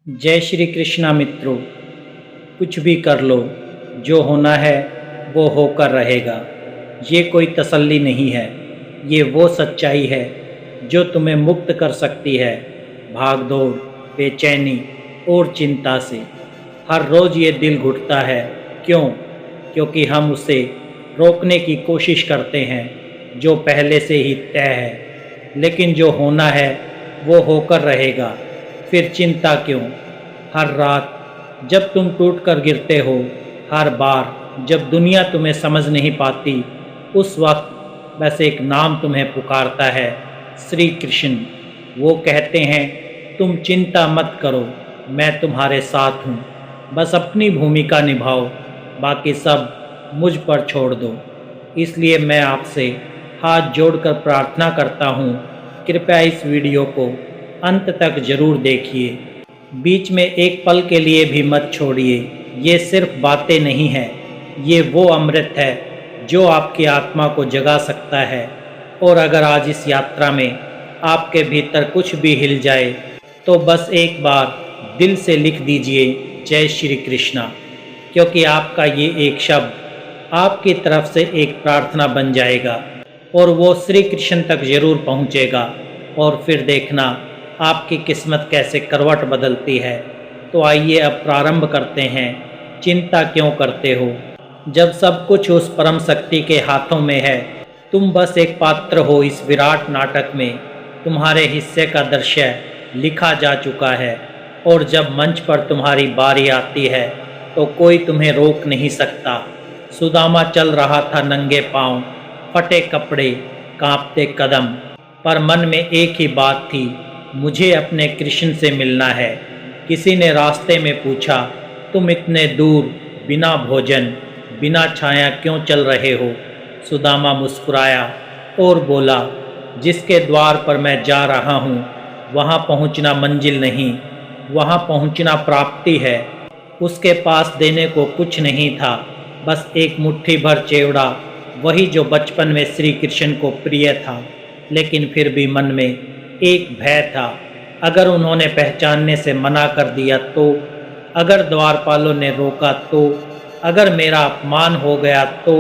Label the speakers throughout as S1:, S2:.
S1: जय श्री कृष्णा मित्रों। कुछ भी कर लो, जो होना है वो होकर रहेगा। ये कोई तसल्ली नहीं है, ये वो सच्चाई है जो तुम्हें मुक्त कर सकती है भाग दौड़, बेचैनी और चिंता से। हर रोज़ ये दिल घुटता है। क्यों? क्योंकि हम उसे रोकने की कोशिश करते हैं जो पहले से ही तय है। लेकिन जो होना है वो होकर रहेगा, फिर चिंता क्यों? हर रात जब तुम टूट कर गिरते हो, हर बार जब दुनिया तुम्हें समझ नहीं पाती, उस वक्त बस एक नाम तुम्हें पुकारता है, श्री कृष्ण। वो कहते हैं, तुम चिंता मत करो, मैं तुम्हारे साथ हूँ। बस अपनी भूमिका निभाओ, बाकी सब मुझ पर छोड़ दो। इसलिए मैं आपसे हाथ जोड़कर प्रार्थना करता हूँ, कृपया इस वीडियो को अंत तक ज़रूर देखिए। बीच में एक पल के लिए भी मत छोड़िए। ये सिर्फ बातें नहीं हैं, ये वो अमृत है जो आपकी आत्मा को जगा सकता है। और अगर आज इस यात्रा में आपके भीतर कुछ भी हिल जाए, तो बस एक बार दिल से लिख दीजिए, जय श्री कृष्णा। क्योंकि आपका ये एक शब्द आपकी तरफ से एक प्रार्थना बन जाएगा और वो श्री कृष्ण तक ज़रूर पहुँचेगा। और फिर देखना आपकी किस्मत कैसे करवट बदलती है। तो आइए अब प्रारंभ करते हैं। चिंता क्यों करते हो, जब सब कुछ उस परम शक्ति के हाथों में है? तुम बस एक पात्र हो इस विराट नाटक में। तुम्हारे हिस्से का दृश्य लिखा जा चुका है और जब मंच पर तुम्हारी बारी आती है तो कोई तुम्हें रोक नहीं सकता। सुदामा चल रहा था नंगे पांव, फटे कपड़े, कांपते कदम, पर मन में एक ही बात थी, मुझे अपने कृष्ण से मिलना है। किसी ने रास्ते में पूछा, तुम इतने दूर बिना भोजन, बिना छाया क्यों चल रहे हो? सुदामा मुस्कुराया और बोला, जिसके द्वार पर मैं जा रहा हूँ वहाँ पहुँचना मंजिल नहीं, वहाँ पहुँचना प्राप्ति है। उसके पास देने को कुछ नहीं था, बस एक मुट्ठी भर चेवड़ा, वही जो बचपन में श्री कृष्ण को प्रिय था। लेकिन फिर भी मन में एक भय था, अगर उन्होंने पहचानने से मना कर दिया तो, अगर द्वारपालों ने रोका तो, अगर मेरा अपमान हो गया तो।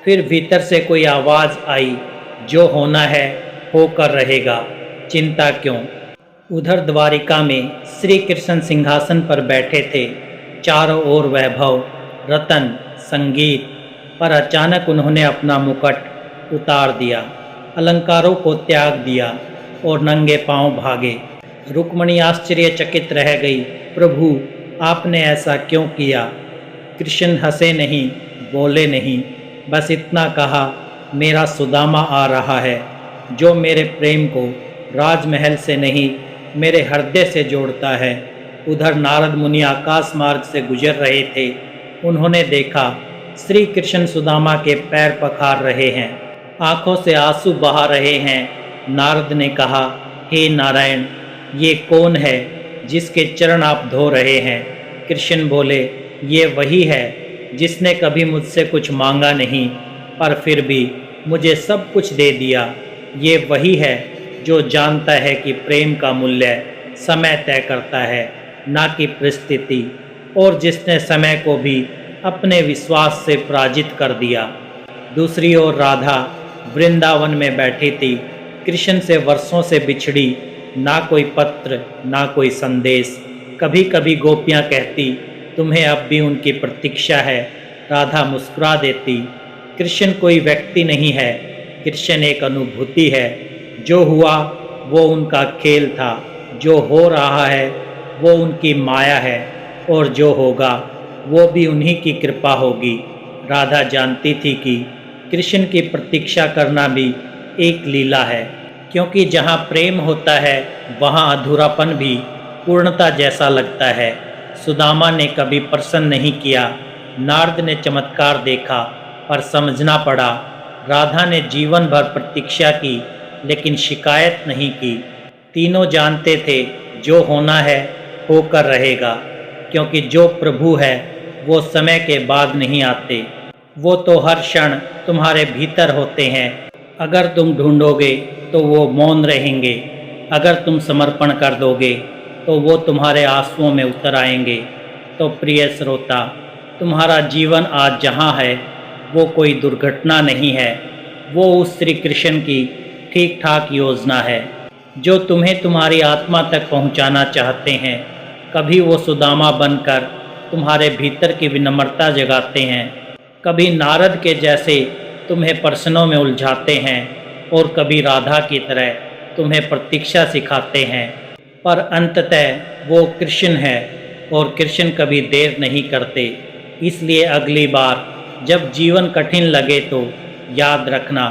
S1: फिर भीतर से कोई आवाज़ आई, जो होना है होकर रहेगा, चिंता क्यों? उधर द्वारिका में श्री कृष्ण सिंहासन पर बैठे थे, चारों ओर वैभव, रतन, संगीत। पर अचानक उन्होंने अपना मुकुट उतार दिया, अलंकारों को त्याग दिया और नंगे पांव भागे। रुक्मणी आश्चर्यचकित रह गई, प्रभु आपने ऐसा क्यों किया? कृष्ण हंसे नहीं, बोले नहीं, बस इतना कहा, मेरा सुदामा आ रहा है, जो मेरे प्रेम को राजमहल से नहीं मेरे हृदय से जोड़ता है। उधर नारद मुनि आकाश मार्ग से गुजर रहे थे। उन्होंने देखा श्री कृष्ण सुदामा के पैर पखार रहे हैं, आंखों से आंसू बहा रहे हैं। नारद ने कहा, हे नारायण, ये कौन है जिसके चरण आप धो रहे हैं? कृष्ण बोले, ये वही है जिसने कभी मुझसे कुछ मांगा नहीं, पर फिर भी मुझे सब कुछ दे दिया। ये वही है जो जानता है कि प्रेम का मूल्य समय तय करता है, ना कि परिस्थिति, और जिसने समय को भी अपने विश्वास से पराजित कर दिया। दूसरी ओर राधा वृंदावन में बैठी थी, कृष्ण से वर्षों से बिछड़ी, ना कोई पत्र, ना कोई संदेश। कभी कभी गोपियाँ कहती, तुम्हें अब भी उनकी प्रतीक्षा है। राधा मुस्कुरा देती, कृष्ण कोई व्यक्ति नहीं है, कृष्ण एक अनुभूति है। जो हुआ वो उनका खेल था, जो हो रहा है वो उनकी माया है, और जो होगा वो भी उन्हीं की कृपा होगी। राधा जानती थी कि कृष्ण की प्रतीक्षा करना भी एक लीला है, क्योंकि जहाँ प्रेम होता है वहाँ अधूरापन भी पूर्णता जैसा लगता है। सुदामा ने कभी प्रसन्न नहीं किया, नारद ने चमत्कार देखा पर समझना पड़ा। राधा ने जीवन भर प्रतीक्षा की लेकिन शिकायत नहीं की। तीनों जानते थे, जो होना है होकर रहेगा, क्योंकि जो प्रभु है वो समय के बाद नहीं आते, वो तो हर क्षण तुम्हारे भीतर होते हैं। अगर तुम ढूंढोगे तो वो मौन रहेंगे, अगर तुम समर्पण कर दोगे तो वो तुम्हारे आंसुओं में उतर आएंगे। तो प्रिय श्रोता, तुम्हारा जीवन आज जहाँ है वो कोई दुर्घटना नहीं है, वो उस श्री कृष्ण की ठीक ठाक योजना है जो तुम्हें तुम्हारी आत्मा तक पहुँचाना चाहते हैं। कभी वो सुदामा बनकर तुम्हारे भीतर की विनम्रता जगाते हैं, कभी नारद के जैसे तुम्हें प्रश्नों में उलझाते हैं, और कभी राधा की तरह तुम्हें प्रतीक्षा सिखाते हैं। पर अंततः वो कृष्ण है, और कृष्ण कभी देर नहीं करते। इसलिए अगली बार जब जीवन कठिन लगे तो याद रखना,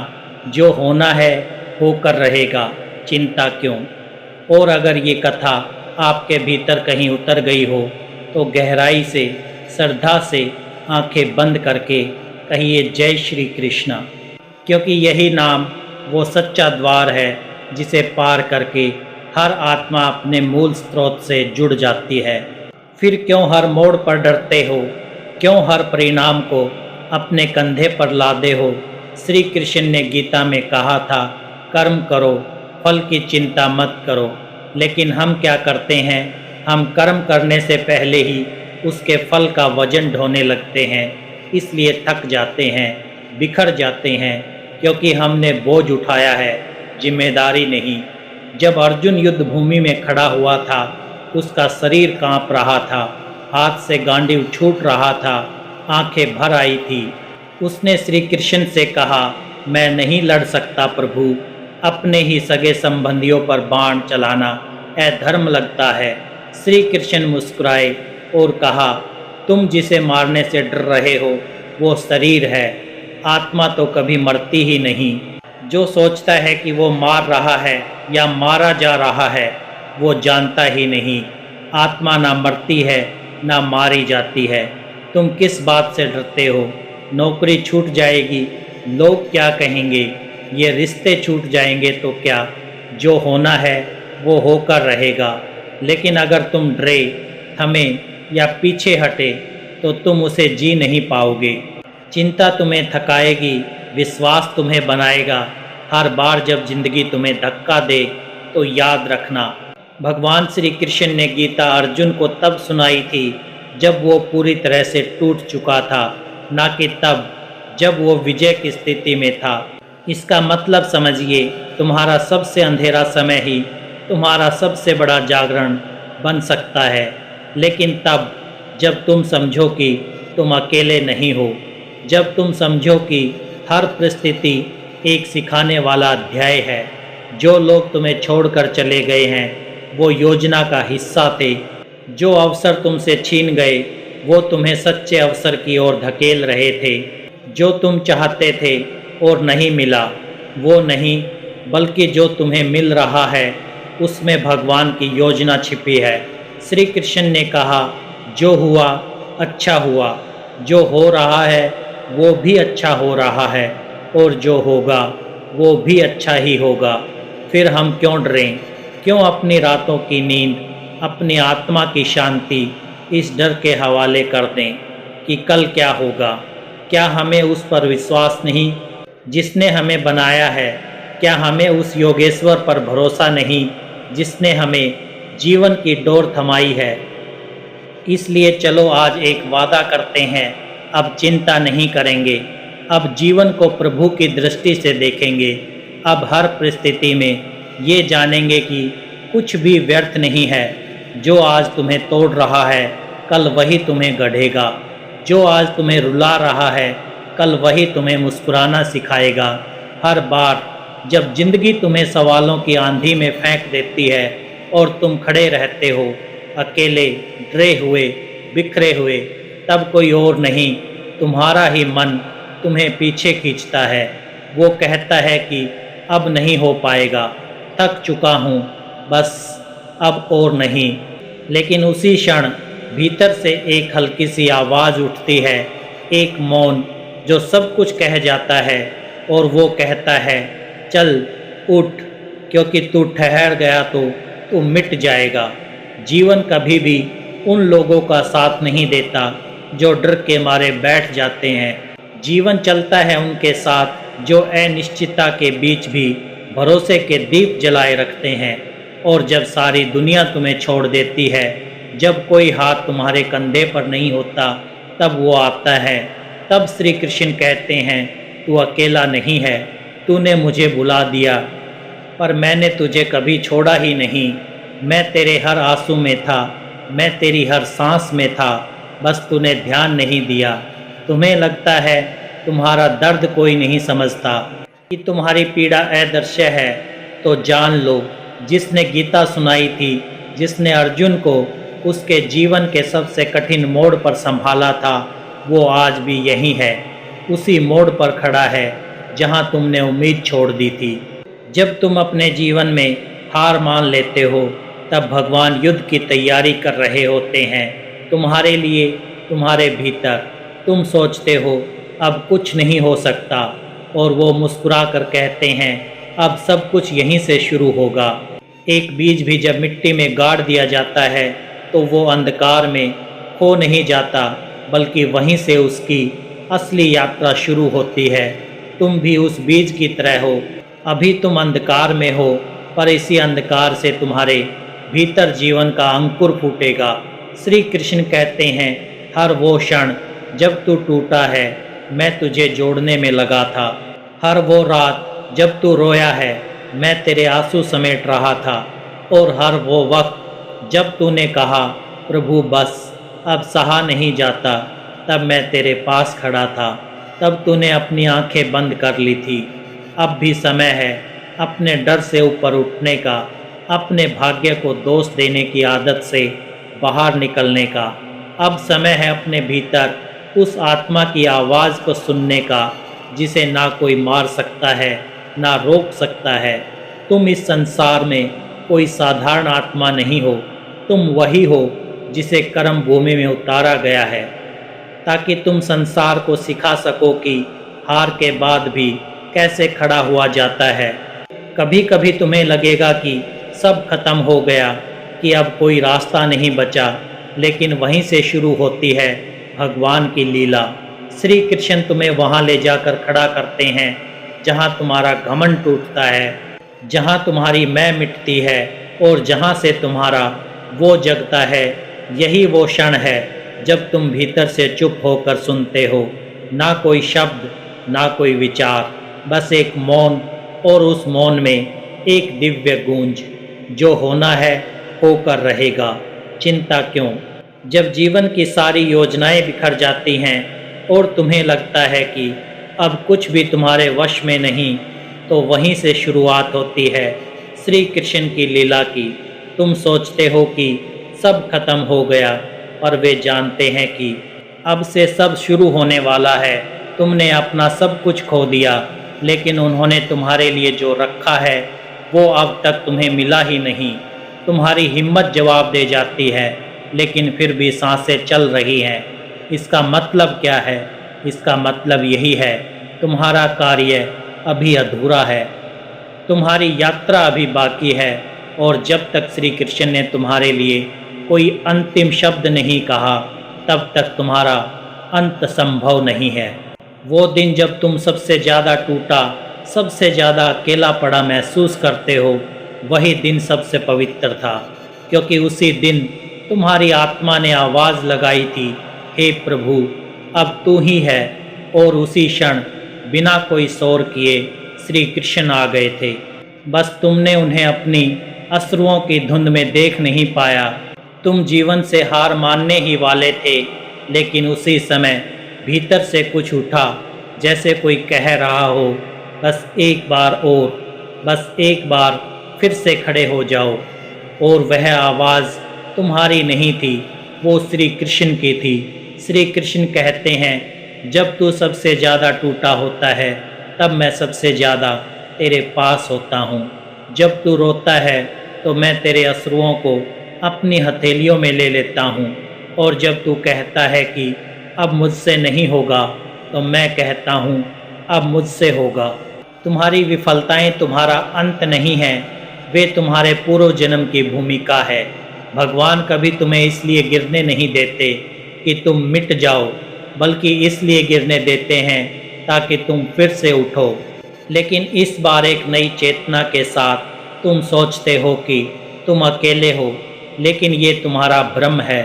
S1: जो होना है होकर रहेगा, चिंता क्यों। और अगर ये कथा आपके भीतर कहीं उतर गई हो तो गहराई से, श्रद्धा से आंखें बंद करके कहिए जय श्री कृष्णा, क्योंकि यही नाम वो सच्चा द्वार है जिसे पार करके हर आत्मा अपने मूल स्रोत से जुड़ जाती है। फिर क्यों हर मोड़ पर डरते हो, क्यों हर परिणाम को अपने कंधे पर लादे हो। श्री कृष्ण ने गीता में कहा था, कर्म करो, फल की चिंता मत करो। लेकिन हम क्या करते हैं, हम कर्म करने से पहले ही उसके फल का वजन ढोने लगते हैं, इसलिए थक जाते हैं, बिखर जाते हैं, क्योंकि हमने बोझ उठाया है, जिम्मेदारी नहीं। जब अर्जुन युद्ध भूमि में खड़ा हुआ था, उसका शरीर कांप रहा था, हाथ से गांडीव छूट रहा था, आंखें भर आई थी। उसने श्री कृष्ण से कहा, मैं नहीं लड़ सकता प्रभु, अपने ही सगे संबंधियों पर बाण चलाना अधर्म लगता है। श्री कृष्ण मुस्कुराए और कहा, तुम जिसे मारने से डर रहे हो वो शरीर है, आत्मा तो कभी मरती ही नहीं। जो सोचता है कि वो मार रहा है या मारा जा रहा है, वो जानता ही नहीं। आत्मा ना मरती है ना मारी जाती है। तुम किस बात से डरते हो? नौकरी छूट जाएगी, लोग क्या कहेंगे? ये रिश्ते छूट जाएंगे तो क्या? जो होना है वो होकर रहेगा। लेकिन अगर तुम डरे, थमे या पीछे हटे तो तुम उसे जी नहीं पाओगे। चिंता तुम्हें थकाएगी, विश्वास तुम्हें बनाएगा। हर बार जब जिंदगी तुम्हें धक्का दे तो याद रखना, भगवान श्री कृष्ण ने गीता अर्जुन को तब सुनाई थी जब वो पूरी तरह से टूट चुका था, ना कि तब जब वो विजय की स्थिति में था। इसका मतलब समझिए, तुम्हारा सबसे अंधेरा समय ही तुम्हारा सबसे बड़ा जागरण बन सकता है। लेकिन तब जब तुम समझो कि तुम अकेले नहीं हो, जब तुम समझो कि हर परिस्थिति एक सिखाने वाला अध्याय है। जो लोग तुम्हें छोड़कर चले गए हैं वो योजना का हिस्सा थे। जो अवसर तुमसे छीन गए वो तुम्हें सच्चे अवसर की ओर धकेल रहे थे। जो तुम चाहते थे और नहीं मिला, वो नहीं, बल्कि जो तुम्हें मिल रहा है उसमें भगवान की योजना छिपी है। श्री कृष्ण ने कहा, जो हुआ अच्छा हुआ, जो हो रहा है वो भी अच्छा हो रहा है, और जो होगा वो भी अच्छा ही होगा। फिर हम क्यों डरें? क्यों अपनी रातों की नींद, अपनी आत्मा की शांति इस डर के हवाले कर दें कि कल क्या होगा? क्या हमें उस पर विश्वास नहीं जिसने हमें बनाया है? क्या हमें उस योगेश्वर पर भरोसा नहीं जिसने हमें जीवन की डोर थमाई है? इसलिए चलो आज एक वादा करते हैं, अब चिंता नहीं करेंगे, अब जीवन को प्रभु की दृष्टि से देखेंगे। अब हर परिस्थिति में ये जानेंगे कि कुछ भी व्यर्थ नहीं है। जो आज तुम्हें तोड़ रहा है कल वही तुम्हें गढ़ेगा। जो आज तुम्हें रुला रहा है कल वही तुम्हें मुस्कुराना सिखाएगा। हर बार जब जिंदगी तुम्हें सवालों की आंधी में फेंक देती है और तुम खड़े रहते हो अकेले, डरे हुए, बिखरे हुए, तब कोई और नहीं, तुम्हारा ही मन तुम्हें पीछे खींचता है। वो कहता है कि अब नहीं हो पाएगा, थक चुका हूँ, बस अब और नहीं। लेकिन उसी क्षण भीतर से एक हल्की सी आवाज़ उठती है, एक मौन जो सब कुछ कह जाता है, और वो कहता है, चल उठ, क्योंकि तू ठहर गया तो तू मिट जाएगा। जीवन कभी भी उन लोगों का साथ नहीं देता जो डर के मारे बैठ जाते हैं। जीवन चलता है उनके साथ जो अनिश्चितता के बीच भी भरोसे के दीप जलाए रखते हैं। और जब सारी दुनिया तुम्हें छोड़ देती है, जब कोई हाथ तुम्हारे कंधे पर नहीं होता, तब वो आता है। तब श्री कृष्ण कहते हैं, तू अकेला नहीं है, तूने मुझे बुला दिया, पर मैंने तुझे कभी छोड़ा ही नहीं। मैं तेरे हर आंसू में था, मैं तेरी हर सांस में था, बस तूने ध्यान नहीं दिया। तुम्हें लगता है तुम्हारा दर्द कोई नहीं समझता, कि तुम्हारी पीड़ा अदृश्य है, तो जान लो, जिसने गीता सुनाई थी, जिसने अर्जुन को उसके जीवन के सबसे कठिन मोड़ पर संभाला था, वो आज भी यही है, उसी मोड़ पर खड़ा है जहां तुमने उम्मीद छोड़ दी थी। जब तुम अपने जीवन में हार मान लेते हो, तब भगवान युद्ध की तैयारी कर रहे होते हैं तुम्हारे लिए, तुम्हारे भीतर। तुम सोचते हो अब कुछ नहीं हो सकता, और वो मुस्कुरा कर कहते हैं, अब सब कुछ यहीं से शुरू होगा। एक बीज भी जब मिट्टी में गाड़ दिया जाता है, तो वो अंधकार में खो नहीं जाता, बल्कि वहीं से उसकी असली यात्रा शुरू होती है। तुम भी उस बीज की तरह हो। अभी तुम अंधकार में हो, पर इसी अंधकार से तुम्हारे भीतर जीवन का अंकुर फूटेगा। श्री कृष्ण कहते हैं, हर वो क्षण जब तू टूटा है, मैं तुझे जोड़ने में लगा था। हर वो रात जब तू रोया है, मैं तेरे आंसू समेट रहा था। और हर वो वक्त जब तूने कहा, प्रभु बस अब सहा नहीं जाता, तब मैं तेरे पास खड़ा था। तब तूने अपनी आंखें बंद कर ली थी। अब भी समय है अपने डर से ऊपर उठने का, अपने भाग्य को दोष देने की आदत से बाहर निकलने का। अब समय है अपने भीतर उस आत्मा की आवाज़ को सुनने का, जिसे ना कोई मार सकता है, ना रोक सकता है। तुम इस संसार में कोई साधारण आत्मा नहीं हो, तुम वही हो जिसे कर्म भूमि में उतारा गया है, ताकि तुम संसार को सिखा सको कि हार के बाद भी कैसे खड़ा हुआ जाता है। कभी कभी तुम्हें लगेगा कि सब खत्म हो गया, कि अब कोई रास्ता नहीं बचा, लेकिन वहीं से शुरू होती है भगवान की लीला। श्री कृष्ण तुम्हें वहाँ ले जाकर खड़ा करते हैं जहाँ तुम्हारा घमंड टूटता है, जहाँ तुम्हारी मैं मिटती है, और जहाँ से तुम्हारा वो जगता है। यही वो क्षण है जब तुम भीतर से चुप होकर सुनते हो, ना कोई शब्द, ना कोई विचार, बस एक मौन, और उस मौन में एक दिव्य गूंज, जो होना है होकर रहेगा, चिंता क्यों। जब जीवन की सारी योजनाएं बिखर जाती हैं और तुम्हें लगता है कि अब कुछ भी तुम्हारे वश में नहीं, तो वहीं से शुरुआत होती है श्री कृष्ण की लीला की। तुम सोचते हो कि सब खत्म हो गया, और वे जानते हैं कि अब से सब शुरू होने वाला है। तुमने अपना सब कुछ खो दिया, लेकिन उन्होंने तुम्हारे लिए जो रखा है वो अब तक तुम्हें मिला ही नहीं। तुम्हारी हिम्मत जवाब दे जाती है, लेकिन फिर भी सांसें चल रही हैं। इसका मतलब क्या है? इसका मतलब यही है, तुम्हारा कार्य अभी अधूरा है, तुम्हारी यात्रा अभी बाकी है। और जब तक श्री कृष्ण ने तुम्हारे लिए कोई अंतिम शब्द नहीं कहा, तब तक तुम्हारा अंत संभव नहीं है। वो दिन जब तुम सबसे ज़्यादा टूटा, सबसे ज़्यादा अकेला पड़ा महसूस करते हो, वही दिन सबसे पवित्र था, क्योंकि उसी दिन तुम्हारी आत्मा ने आवाज़ लगाई थी, हे प्रभु अब तू ही है। और उसी क्षण बिना कोई शोर किए श्री कृष्ण आ गए थे। बस तुमने उन्हें अपनी अश्रुओं की धुंध में देख नहीं पाया। तुम जीवन से हार मानने ही वाले थे, लेकिन उसी समय भीतर से कुछ उठा, जैसे कोई कह रहा हो, बस एक बार और, बस एक बार फिर से खड़े हो जाओ। और वह आवाज़ तुम्हारी नहीं थी, वो श्री कृष्ण की थी। श्री कृष्ण कहते हैं, जब तू सबसे ज़्यादा टूटा होता है, तब मैं सबसे ज़्यादा तेरे पास होता हूँ। जब तू रोता है, तो मैं तेरे अश्रुओं को अपनी हथेलियों में ले लेता हूँ। और जब तू कहता है कि अब मुझसे नहीं होगा, तो मैं कहता हूँ अब मुझसे होगा। तुम्हारी विफलताएं तुम्हारा अंत नहीं है, वे तुम्हारे पूर्व जन्म की भूमिका है। भगवान कभी तुम्हें इसलिए गिरने नहीं देते कि तुम मिट जाओ, बल्कि इसलिए गिरने देते हैं ताकि तुम फिर से उठो। लेकिन इस बार एक नई चेतना के साथ तुम सोचते हो कि तुम अकेले हो, लेकिन ये तुम्हारा भ्रम है।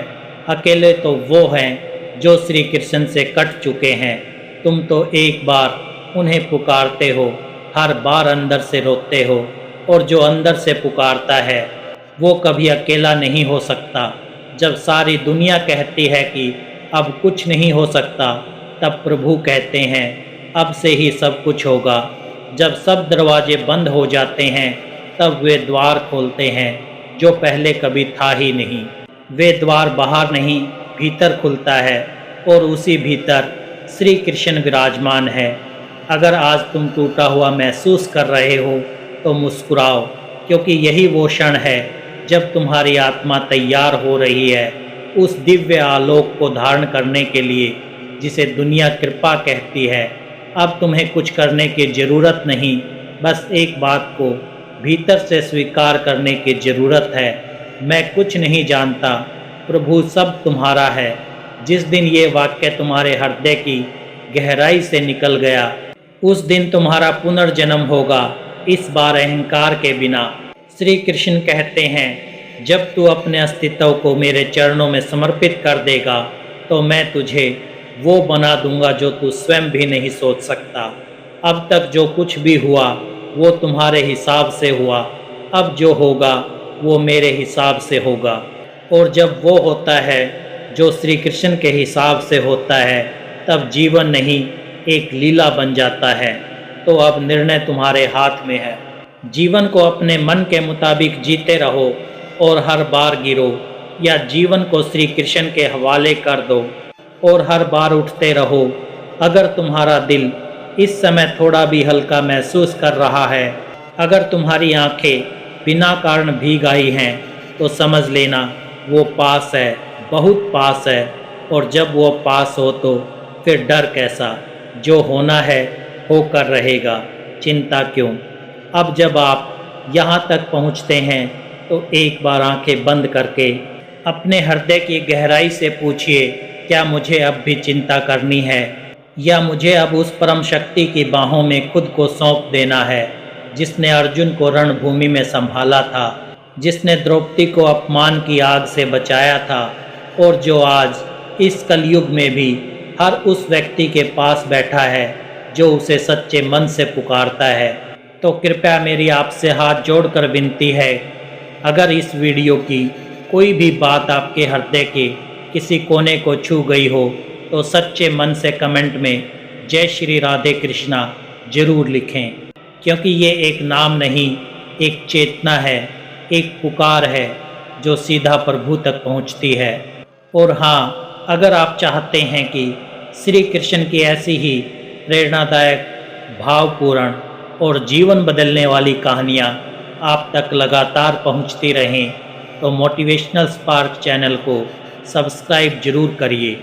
S1: अकेले तो वो हैं जो श्री कृष्ण से कट चुके हैं। तुम तो एक बार उन्हें पुकारते हो, हर बार अंदर से रोते हो, और जो अंदर से पुकारता है वो कभी अकेला नहीं हो सकता। जब सारी दुनिया कहती है कि अब कुछ नहीं हो सकता, तब प्रभु कहते हैं अब से ही सब कुछ होगा। जब सब दरवाजे बंद हो जाते हैं, तब वे द्वार खोलते हैं जो पहले कभी था ही नहीं। वे द्वार बाहर नहीं, भीतर खुलता है, और उसी भीतर श्री कृष्ण विराजमान है। अगर आज तुम टूटा हुआ महसूस कर रहे हो तो मुस्कुराओ, क्योंकि यही वो क्षण है जब तुम्हारी आत्मा तैयार हो रही है उस दिव्य आलोक को धारण करने के लिए जिसे दुनिया कृपा कहती है। अब तुम्हें कुछ करने की ज़रूरत नहीं, बस एक बात को भीतर से स्वीकार करने की ज़रूरत है। मैं कुछ नहीं जानता, प्रभु सब तुम्हारा है। जिस दिन ये वाक्य तुम्हारे हृदय की गहराई से निकल गया, उस दिन तुम्हारा पुनर्जन्म होगा, इस बार अहंकार के बिना। श्री कृष्ण कहते हैं जब तू अपने अस्तित्व को मेरे चरणों में समर्पित कर देगा तो मैं तुझे वो बना दूंगा जो तू स्वयं भी नहीं सोच सकता। अब तक जो कुछ भी हुआ वो तुम्हारे हिसाब से हुआ, अब जो होगा वो मेरे हिसाब से होगा। और जब वो होता है जो श्री कृष्ण के हिसाब से होता है, तब जीवन नहीं एक लीला बन जाता है। तो अब निर्णय तुम्हारे हाथ में है। जीवन को अपने मन के मुताबिक जीते रहो और हर बार गिरो, या जीवन को श्री कृष्ण के हवाले कर दो और हर बार उठते रहो। अगर तुम्हारा दिल इस समय थोड़ा भी हल्का महसूस कर रहा है, अगर तुम्हारी आंखें बिना कारण भीग आई हैं, तो समझ लेना वो पास है, बहुत पास है। और जब वो पास हो तो फिर डर कैसा, जो होना है होकर रहेगा, चिंता क्यों। अब जब आप यहाँ तक पहुँचते हैं तो एक बार आंखें बंद करके अपने हृदय की गहराई से पूछिए, क्या मुझे अब भी चिंता करनी है, या मुझे अब उस परम शक्ति की बाहों में खुद को सौंप देना है जिसने अर्जुन को रणभूमि में संभाला था, जिसने द्रौपदी को अपमान की आग से बचाया था, और जो आज इस कलयुग में भी हर उस व्यक्ति के पास बैठा है जो उसे सच्चे मन से पुकारता है। तो कृपया मेरी आपसे हाथ जोड़कर विनती है, अगर इस वीडियो की कोई भी बात आपके हृदय के किसी कोने को छू गई हो तो सच्चे मन से कमेंट में जय श्री राधे कृष्णा जरूर लिखें, क्योंकि ये एक नाम नहीं, एक चेतना है, एक पुकार है जो सीधा प्रभु तक पहुंचती है। और हाँ, अगर आप चाहते हैं कि श्री कृष्ण की ऐसी ही प्रेरणादायक, भावपूर्ण और जीवन बदलने वाली कहानियाँ आप तक लगातार पहुंचती रहें, तो मोटिवेशनल स्पार्क चैनल को सब्सक्राइब जरूर करिए।